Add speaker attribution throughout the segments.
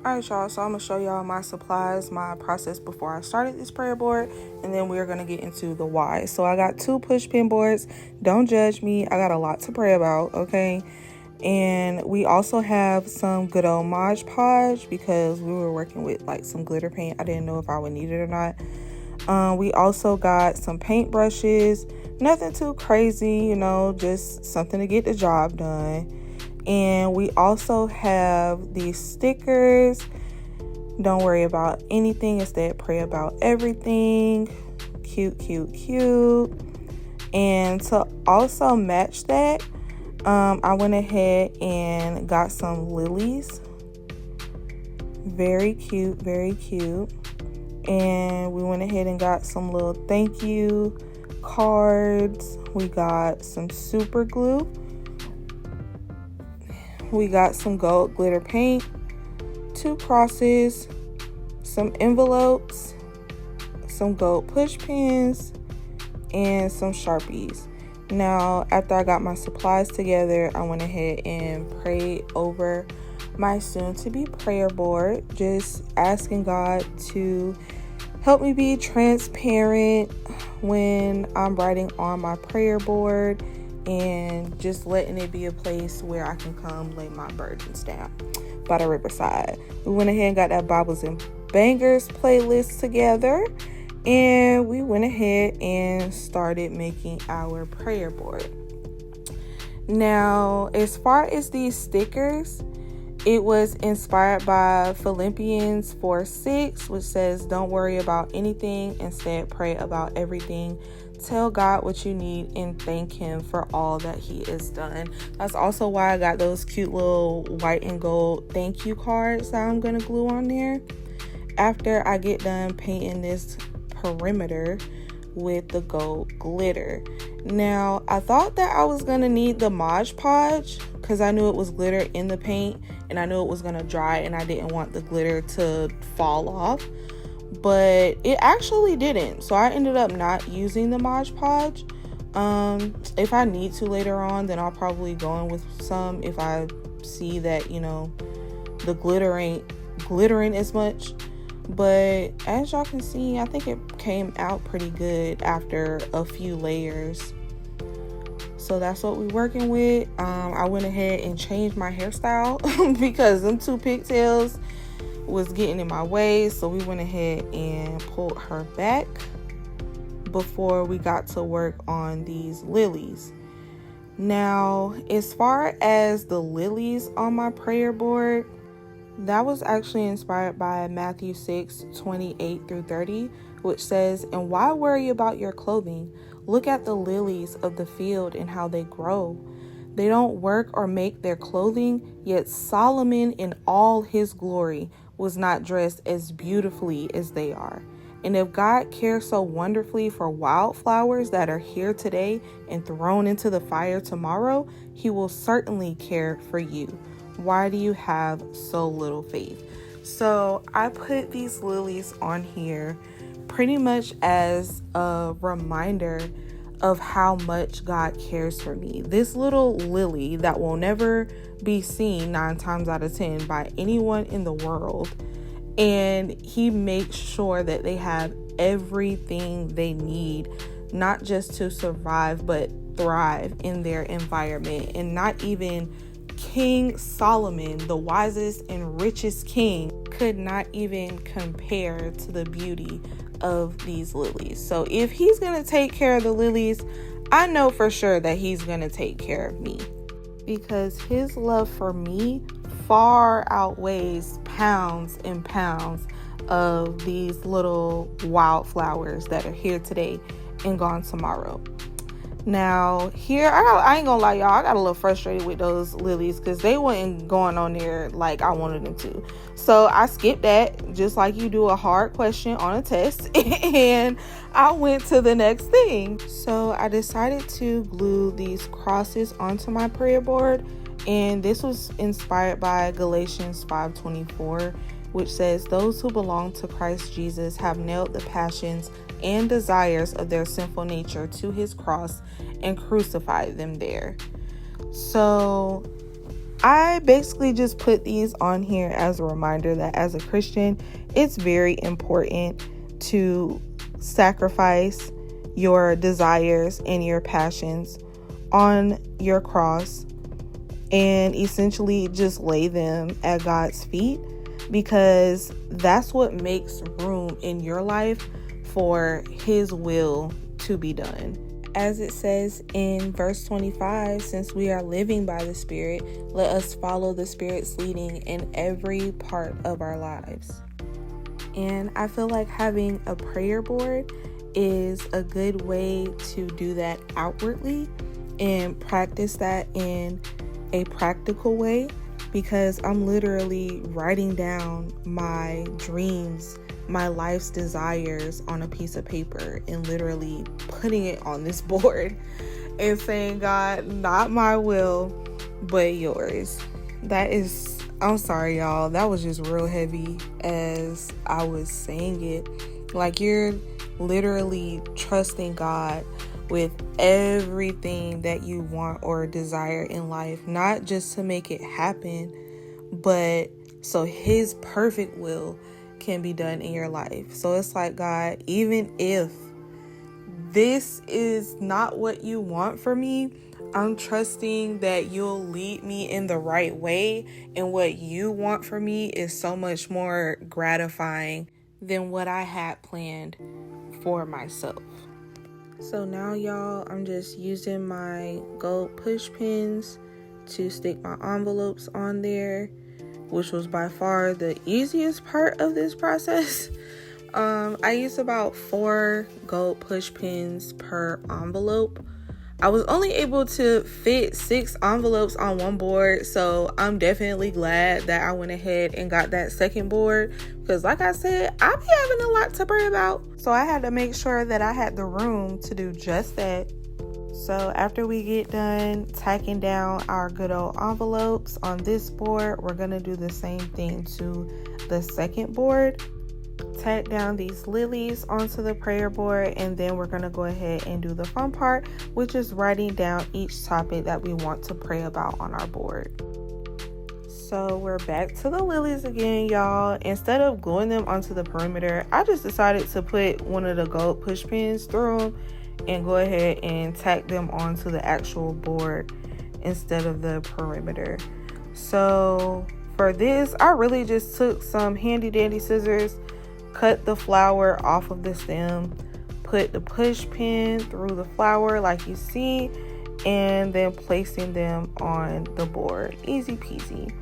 Speaker 1: Alright, y'all, so I'm going to show y'all my supplies, my process before I started this prayer board, and then we're going to get into the why. So I got 2 push pin boards. Don't judge me. I got a lot to pray about, okay? And we also have some good old Mod Podge because we were working with like some glitter paint. I didn't know if I would need it or not. We also got some paint brushes. Nothing too crazy, just something to get the job done. And we also have these stickers. Don't worry about anything, instead pray about everything. Cute, cute, cute. And to also match that, I went ahead and got some lilies. Very cute, very cute. And we went ahead and got some little thank you cards. We got some super glue. We got some gold glitter paint, 2 crosses, some envelopes, some gold push pins, and some Sharpies. Now, after I got my supplies together, I went ahead and prayed over my soon-to-be prayer board, just asking God to help me be transparent when I'm writing on my prayer board, and just letting it be a place where I can come lay my burdens down by the riverside. We went ahead and got that Bibles and Bangers playlist together, and we went ahead and started making our prayer board. Now, as far as these stickers, it was inspired by Philippians 4:6, which says, "Don't worry about anything, instead pray about everything. Tell God what you need and thank Him for all that He has done." That's also why I got those cute little white and gold thank you cards that I'm going to glue on there after I get done painting this perimeter with the gold glitter. Now, I thought that I was going to need the Mod Podge because I knew it was glitter in the paint and I knew it was going to dry and I didn't want the glitter to fall off. But it actually didn't, so I ended up not using the Mod Podge. If I need to later on, then I'll probably go in with some if I see that the glitter ain't glittering as much. But as y'all can see, I think it came out pretty good after a few layers. So that's what we're working with. I went ahead and changed my hairstyle because them 2 pigtails was getting in my way, so we went ahead and pulled her back before we got to work on these lilies. Now, as far as the lilies on my prayer board, that was actually inspired by Matthew 6:28-30, which says, "And why worry about your clothing? Look at the lilies of the field and how they grow. They don't work or make their clothing, yet Solomon in all his glory was not dressed as beautifully as they are. And if God cares so wonderfully for wildflowers that are here today and thrown into the fire tomorrow, He will certainly care for you. Why do you have so little faith?" So I put these lilies on here pretty much as a reminder of how much God cares for me. This little lily that will never be seen 9 times out of 10 by anyone in the world. And He makes sure that they have everything they need, not just to survive, but thrive in their environment. And not even King Solomon, the wisest and richest king, could not even compare to the beauty of these lilies. So if He's going to take care of the lilies, I know for sure that He's going to take care of me, because His love for me far outweighs pounds and pounds of these little wildflowers that are here today and gone tomorrow. Now, here, I ain't gonna lie, y'all, I got a little frustrated with those lilies because they wasn't going on there like I wanted them to. So I skipped that, just like you do a hard question on a test, and I went to the next thing. So I decided to glue these crosses onto my prayer board, and this was inspired by Galatians 5:24, which says, "Those who belong to Christ Jesus have nailed the passions and desires of their sinful nature to His cross and crucified them there." So I basically just put these on here as a reminder that as a Christian, it's very important to sacrifice your desires and your passions on your cross and essentially just lay them at God's feet, because that's what makes room in your life for His will to be done. As it says in verse 25, since we are living by the Spirit, let us follow the Spirit's leading in every part of our lives. And I feel like having a prayer board is a good way to do that outwardly and practice that in a practical way, because I'm literally writing down my dreams, my life's desires on a piece of paper and literally putting it on this board and saying, God, not my will, but yours. I'm sorry, y'all. That was just real heavy as I was saying it. Like, you're literally trusting God with everything that you want or desire in life, not just to make it happen, but so His perfect will can be done in your life. So it's like, God, even if this is not what you want for me, I'm trusting that you'll lead me in the right way, and what you want for me is so much more gratifying than what I had planned for myself. So now, y'all, I'm just using my gold push pins to stick my envelopes on there, which was by far the easiest part of this process. I used about 4 gold push pins per envelope. I was only able to fit 6 envelopes on one board, so I'm definitely glad that I went ahead and got that second board, because like I said, I be having a lot to pray about. So I had to make sure that I had the room to do just that. So after we get done tacking down our good old envelopes on this board, we're going to do the same thing to the second board. Tack down these lilies onto the prayer board, and then we're going to go ahead and do the fun part, which is writing down each topic that we want to pray about on our board. So we're back to the lilies again, y'all. Instead of gluing them onto the perimeter, I just decided to put one of the gold push pins through them and go ahead and tack them onto the actual board instead of the perimeter. So for this, I really just took some handy dandy scissors, cut the flower off of the stem, put the push pin through the flower like you see, and then placing them on the board. Easy peasy.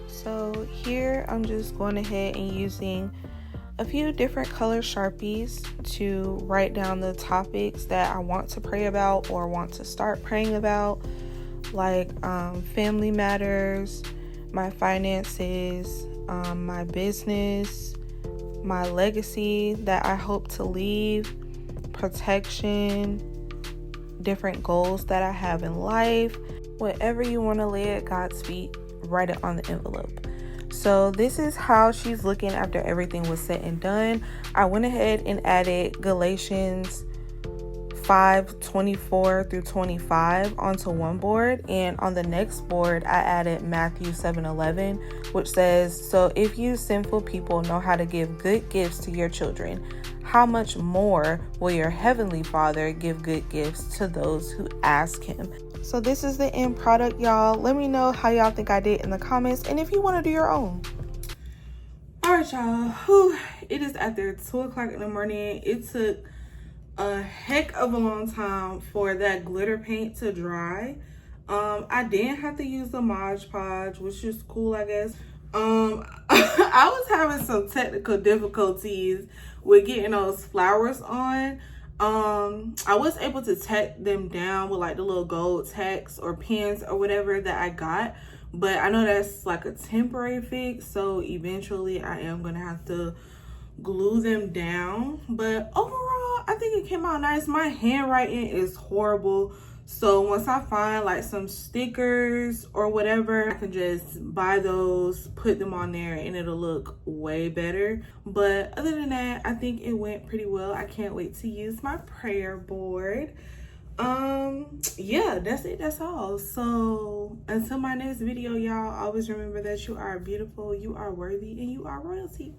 Speaker 1: So here I'm just going ahead and using a few different color Sharpies to write down the topics that I want to pray about or want to start praying about, like family matters, my finances, my business, my legacy that I hope to leave, protection, different goals that I have in life. Whatever you want to lay at God's feet, write it on the envelope. So this is how she's looking after everything was said and done. I went ahead and added Galatians 5:24 through 25 onto one board, and on the next board I added Matthew 7:11, which says, so if you sinful people know how to give good gifts to your children, how much more will your heavenly Father give good gifts to those who ask him? So this is the end product, y'all. Let me know how y'all think I did in the comments, and if you want to do your own. All right, y'all. It is after 2 o'clock in the morning. It took a heck of a long time for that glitter paint to dry. I didn't have to use the Mod Podge, which is cool, I guess. I was having some technical difficulties with getting those flowers on. I was able to tack them down with like the little gold tacks or pins or whatever that I got, but I know that's like a temporary fix, so eventually I am gonna have to glue them down. But overall, I think it came out nice. My handwriting is horrible, So once I find like some stickers or whatever, I can just buy those, put them on there, and it'll look way better. But other than that, I think it went pretty well. I can't wait to use my prayer board. Yeah, that's it. That's all. So until my next video, y'all, always remember that you are beautiful, you are worthy, and you are royalty.